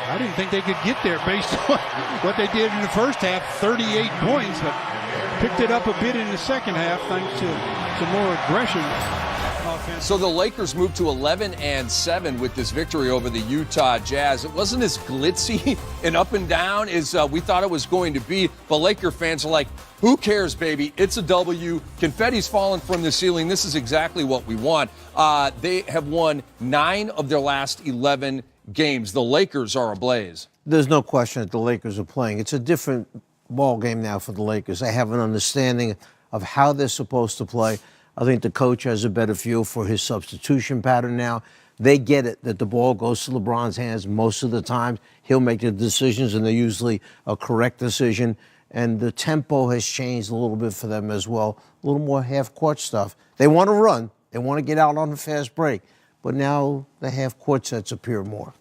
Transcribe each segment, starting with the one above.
I didn't think they could get there based on what they did in the first half, 38 points, but picked it up a bit in the second half thanks to some more aggression. So the Lakers moved to 11-7 with this victory over the Utah Jazz. It wasn't as glitzy and up and down as we thought it was going to be, but Laker fans are like, who cares, baby? It's a W. Confetti's fallen from the ceiling. This is exactly what we want. They have won 9 of their last 11 games. The Lakers are ablaze. There's no question that the Lakers are playing. It's a different ball game now for the Lakers. They have an understanding of how they're supposed to play. I think the coach has a better feel for his substitution pattern now. They get it that the ball goes to LeBron's hands most of the time. He'll make the decisions, and they're usually a correct decision. And the tempo has changed a little bit for them as well. A little more half-court stuff. They want to run. They want to get out on a fast break. But now the half-court sets appear more.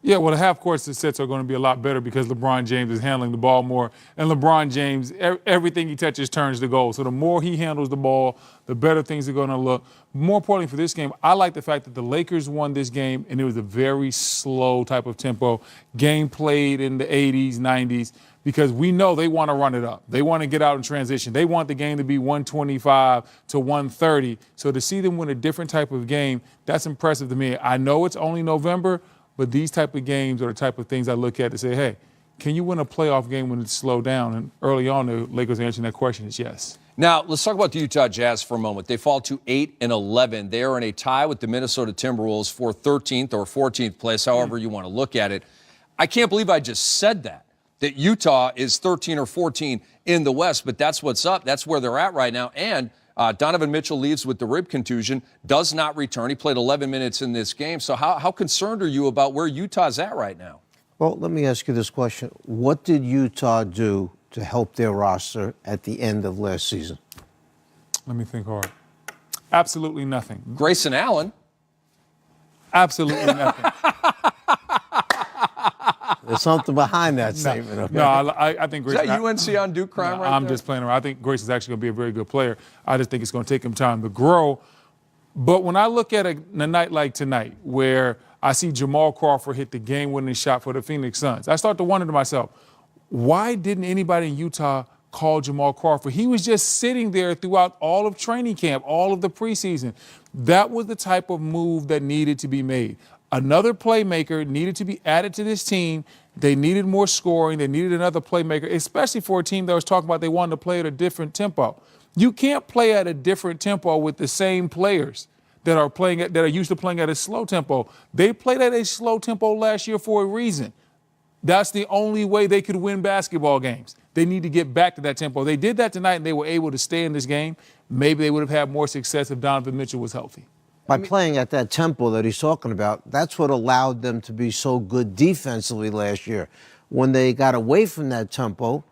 Yeah, well, the half-court sets are going to be a lot better because LeBron James is handling the ball more. And LeBron James, everything he touches turns to gold. So the more he handles the ball, the better things are going to look. More importantly for this game, I like the fact that the Lakers won this game, and it was a very slow type of tempo. Game played in the 80s, 90s, because we know they want to run it up. They want to get out in transition. They want the game to be 125 to 130. So to see them win a different type of game, that's impressive to me. I know it's only November, but these type of games are the type of things I look at to say, hey, can you win a playoff game when it's slowed down? And early on, the Lakers answering that question is yes. Now, let's talk about the Utah Jazz for a moment. They fall to 8-11. They are in a tie with the Minnesota Timberwolves for 13th or 14th place, however you want to look at it. I can't believe I just said that Utah is 13 or 14 in the West, but that's what's up. That's where they're at right now. And Donovan Mitchell leaves with the rib contusion, does not return. He played 11 minutes in this game. So how concerned are you about where Utah's at right now? Well, let me ask you this question. What did Utah do to help their roster at the end of last season? Let me think hard. Absolutely nothing. Grayson Allen. Absolutely nothing. There's something behind that statement. No, I think Grayson. Is that UNC on Duke crime right I'm there? just playing around. I think Grayson's actually going to be a very good player. I just think it's going to take him time to grow. But when I look at a night like tonight, where I see Jamal Crawford hit the game-winning shot for the Phoenix Suns, I start to wonder to myself, why didn't anybody in Utah call Jamal Crawford? He was just sitting there throughout all of training camp, all of the preseason. That was the type of move that needed to be made. Another playmaker needed to be added to this team. They needed more scoring. They needed another playmaker, especially for a team that was talking about they wanted to play at a different tempo. You can't play at a different tempo with the same players that are used to playing at a slow tempo. They played at a slow tempo last year for a reason. That's the only way they could win basketball games. They need to get back to that tempo. They did that tonight, and they were able to stay in this game. Maybe they would have had more success if Donovan Mitchell was healthy. By playing at that tempo that he's talking about, that's what allowed them to be so good defensively last year. When they got away from that tempo,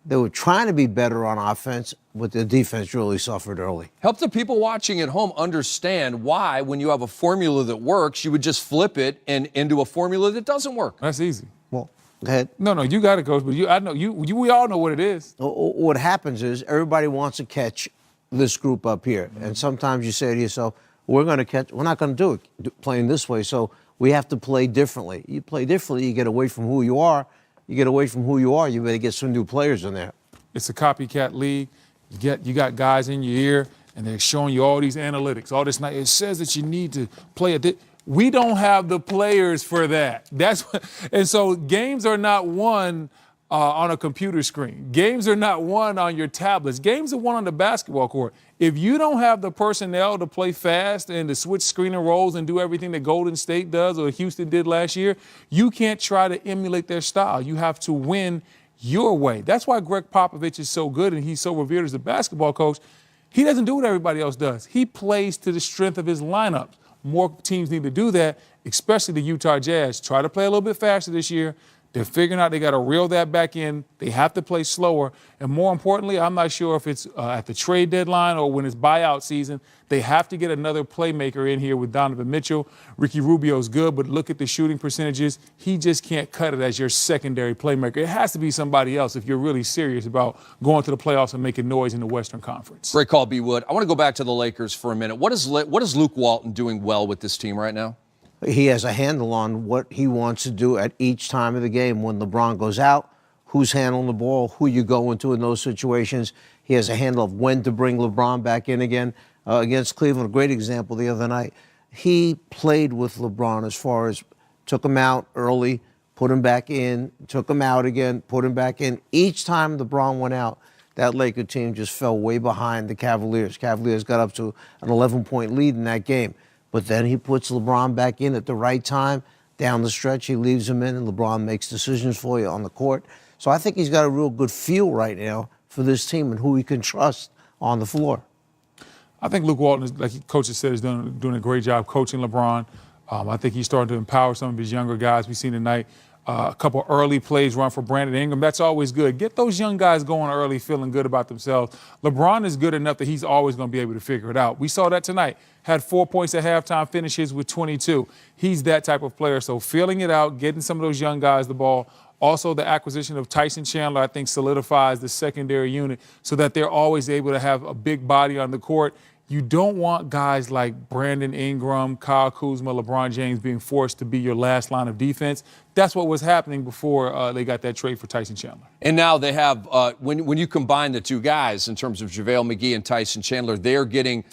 they were trying to be better on offense, but the defense really suffered early. Help the people watching at home understand why, when you have a formula that works, you would just flip it into a formula that doesn't work. That's easy. Well, go ahead. No, you got it, Coach, but I know we all know what it is. What happens is everybody wants to catch this group up here. And sometimes you say to yourself, we're not going to do it playing this way, so we have to play differently. You play differently, you get away from who you are. You get away from who you are, you better get some new players in there. It's a copycat league. You got guys in your ear, and they're showing you all these analytics, all this. It says that you need to play at this. We don't have the players for that. And so games are not won on a computer screen. Games are not won on your tablets. Games are won on the basketball court. If you don't have the personnel to play fast and to switch screen and rolls and do everything that Golden State does or Houston did last year, you can't try to emulate their style. You have to win your way. That's why Greg Popovich is so good and he's so revered as a basketball coach. He doesn't do what everybody else does. He plays to the strength of his lineups. More teams need to do that, especially the Utah Jazz. Try to play a little bit faster this year. They're figuring out they got to reel that back in. They have to play slower. And more importantly, I'm not sure if it's at the trade deadline or when it's buyout season. They have to get another playmaker in here with Donovan Mitchell. Ricky Rubio's good, but look at the shooting percentages. He just can't cut it as your secondary playmaker. It has to be somebody else if you're really serious about going to the playoffs and making noise in the Western Conference. Great call, B. Wood. I want to go back to the Lakers for a minute. What is Luke Walton doing well with this team right now? He has a handle on what he wants to do at each time of the game. When LeBron goes out, who's handling the ball, who you go into in those situations. He has a handle of when to bring LeBron back in again. Against Cleveland, a great example the other night. He played with LeBron as far as took him out early, put him back in, took him out again, put him back in. Each time LeBron went out, that Laker team just fell way behind the Cavaliers. Cavaliers got up to an 11-point lead in that game. But then he puts LeBron back in at the right time. Down the stretch, he leaves him in, and LeBron makes decisions for you on the court. So I think he's got a real good feel right now for this team and who he can trust on the floor. I think Luke Walton, like Coach has said, is doing a great job coaching LeBron. I think he's starting to empower some of his younger guys. We've seen tonight a couple early plays run for Brandon Ingram. That's always good. Get those young guys going early, feeling good about themselves. LeBron is good enough that he's always going to be able to figure it out. We saw that tonight. Had 4 points at halftime, finishes with 22. He's that type of player. So feeling it out, getting some of those young guys the ball. Also, the acquisition of Tyson Chandler, I think, solidifies the secondary unit so that they're always able to have a big body on the court. You don't want guys like Brandon Ingram, Kyle Kuzma, LeBron James being forced to be your last line of defense. That's what was happening before they got that trade for Tyson Chandler. And now they have, when you combine the two guys in terms of JaVale McGee and Tyson Chandler, they're getting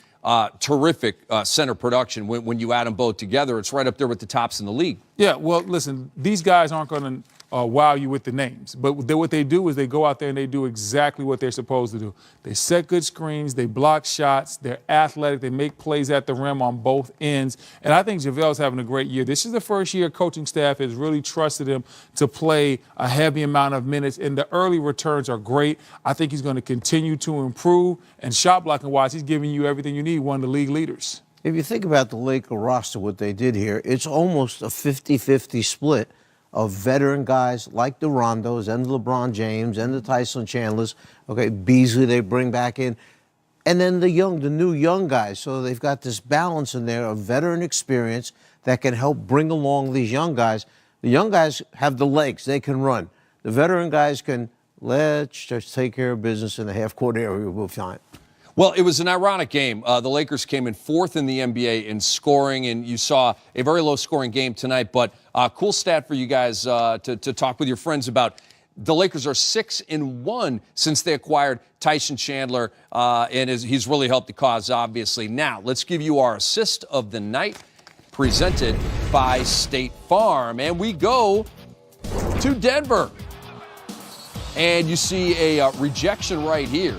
terrific center production. When you add them both together, it's right up there with the tops in the league. Yeah, well, listen, these guys aren't going to wow you with the names. But what they do is they go out there and they do exactly what they're supposed to do. They set good screens, they block shots, they're athletic, they make plays at the rim on both ends. And I think JaVale's having a great year. This is the first year coaching staff has really trusted him to play a heavy amount of minutes, and the early returns are great. I think he's going to continue to improve, and shot blocking wise, he's giving you everything you need, one of the league leaders. If you think about the Laker roster, what they did here, it's almost a 50-50 split of veteran guys like the Rondos and the LeBron James and the Tyson Chandlers. Okay, Beasley they bring back in. And then the new young guys. So they've got this balance in there of veteran experience that can help bring along these young guys. The young guys have the legs. They can run. The veteran guys can, let's just take care of business in the half-court area. We'll find. Well, it was an ironic game. The Lakers came in fourth in the NBA in scoring, and you saw a very low-scoring game tonight. But cool stat for you guys to talk with your friends about. The Lakers are 6-1 since they acquired Tyson Chandler, and he's really helped the cause, obviously. Now, let's give you our assist of the night, presented by State Farm. And we go to Denver. And you see a rejection right here.